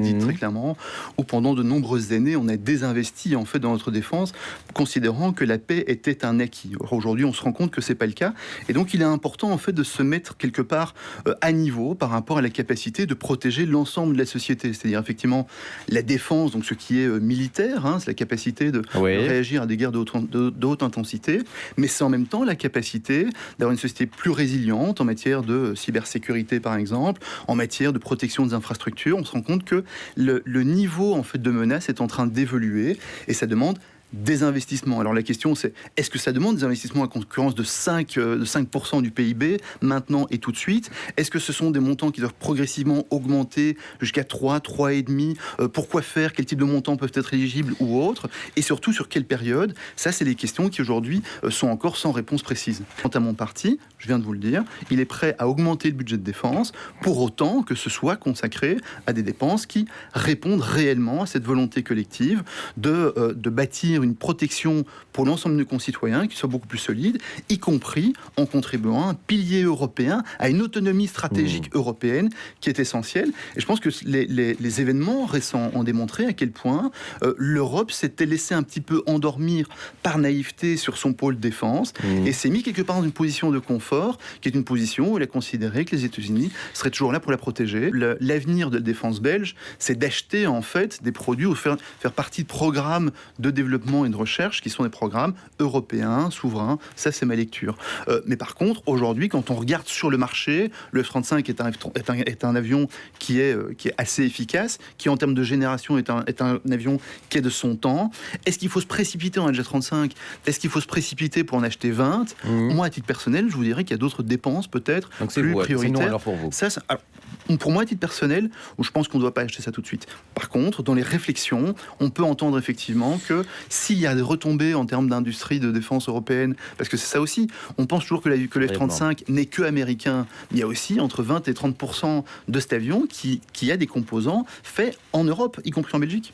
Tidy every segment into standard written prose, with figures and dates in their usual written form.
dit très clairement, où pendant de nombreuses années, on a désinvesti en fait dans notre défense, considérant que la paix était un acquis. Or, aujourd'hui, on se rend compte que c'est pas le cas, et donc il est important en fait de se mettre quelque part à niveau par rapport à la capacité de protéger l'ensemble de la société. C'est-à-dire effectivement la défense, donc ce qui est militaire, c'est la capacité de réagir à des guerres de haute intensité, mais c'est en même temps la capacité d'avoir une société plus résiliente en matière de cybersécurité par exemple, en matière de protection des infrastructures. On se rend compte que le niveau en fait de menace est en train d'évoluer et ça demande des investissements. Alors la question c'est, est-ce que ça demande des investissements à concurrence de 5% du PIB, maintenant et tout de suite? Est-ce que ce sont des montants qui doivent progressivement augmenter jusqu'à 3,5? Pourquoi faire? Quel type de montants peuvent être éligibles ou autres? Et surtout, sur quelle période? Ça, c'est des questions qui aujourd'hui sont encore sans réponse précise. Quant à mon parti, je viens de vous le dire, il est prêt à augmenter le budget de défense pour autant que ce soit consacré à des dépenses qui répondent réellement à cette volonté collective de bâtir une protection pour l'ensemble de nos concitoyens qui soit beaucoup plus solide, y compris en contribuant à un pilier européen, à une autonomie stratégique européenne qui est essentielle. Et je pense que les événements récents ont démontré à quel point l'Europe s'était laissée un petit peu endormir par naïveté sur son pôle défense et s'est mis quelque part dans une position de confort, qui est une position où elle a considéré que les États-Unis seraient toujours là pour la protéger. L'avenir de la défense belge, c'est d'acheter en fait des produits ou faire partie de programmes de développement et de recherche qui sont des programmes européens, souverains. Ça, c'est ma lecture. Mais par contre, aujourd'hui, quand on regarde sur le marché, le F-35 est un avion qui est assez efficace, qui en termes de génération est un avion qui est de son temps. Est-ce qu'il faut se précipiter en acheter 35? Est-ce qu'il faut se précipiter pour en acheter 20? Moi, à titre personnel, je vous dirais qu'il y a d'autres dépenses peut-être plus prioritaires. Non, alors pour vous. Pour moi, à titre personnel, où je pense qu'on ne doit pas acheter ça tout de suite. Par contre, dans les réflexions, on peut entendre effectivement que s'il y a des retombées en termes d'industrie de défense européenne, parce que c'est ça aussi, on pense toujours que le F-35 n'est que américain, mais il y a aussi entre 20 et 30% de cet avion qui a des composants faits en Europe, y compris en Belgique.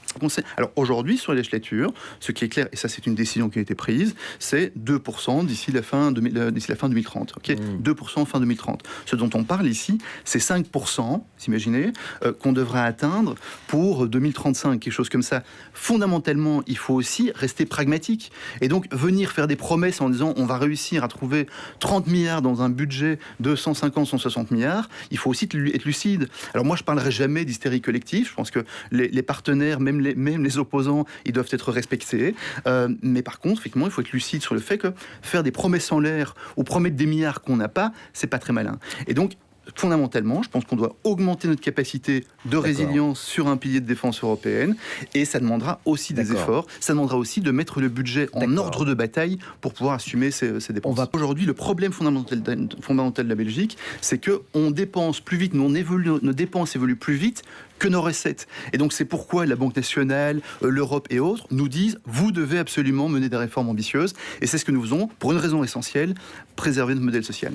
Alors aujourd'hui, sur les législatures, ce qui est clair, et ça c'est une décision qui a été prise, c'est 2% d'ici la fin 2030. Okay, 2% fin 2030. Ce dont on parle ici, c'est 5%, vous imaginez, qu'on devra atteindre pour 2035, quelque chose comme ça. Fondamentalement, il faut aussi rester pragmatique. Et donc, venir faire des promesses en disant on va réussir à trouver 30 milliards dans un budget de 150, 160 milliards, il faut aussi être lucide. Alors moi, je ne parlerai jamais d'hystérie collective. Je pense que les partenaires, même les opposants, ils doivent être respectés. Mais par contre, effectivement, il faut être lucide sur le fait que faire des promesses en l'air ou promettre des milliards qu'on n'a pas, c'est pas très malin. Et donc, fondamentalement, je pense qu'on doit augmenter notre capacité de résilience sur un pilier de défense européenne et ça demandera aussi des efforts, ça demandera aussi de mettre le budget en ordre de bataille pour pouvoir assumer ces dépenses. Aujourd'hui, le problème fondamental de la Belgique, c'est qu'on dépense plus vite, nos dépenses évoluent plus vite que nos recettes. Et donc c'est pourquoi la Banque nationale, l'Europe et autres nous disent vous devez absolument mener des réformes ambitieuses et c'est ce que nous faisons pour une raison essentielle, préserver notre modèle social.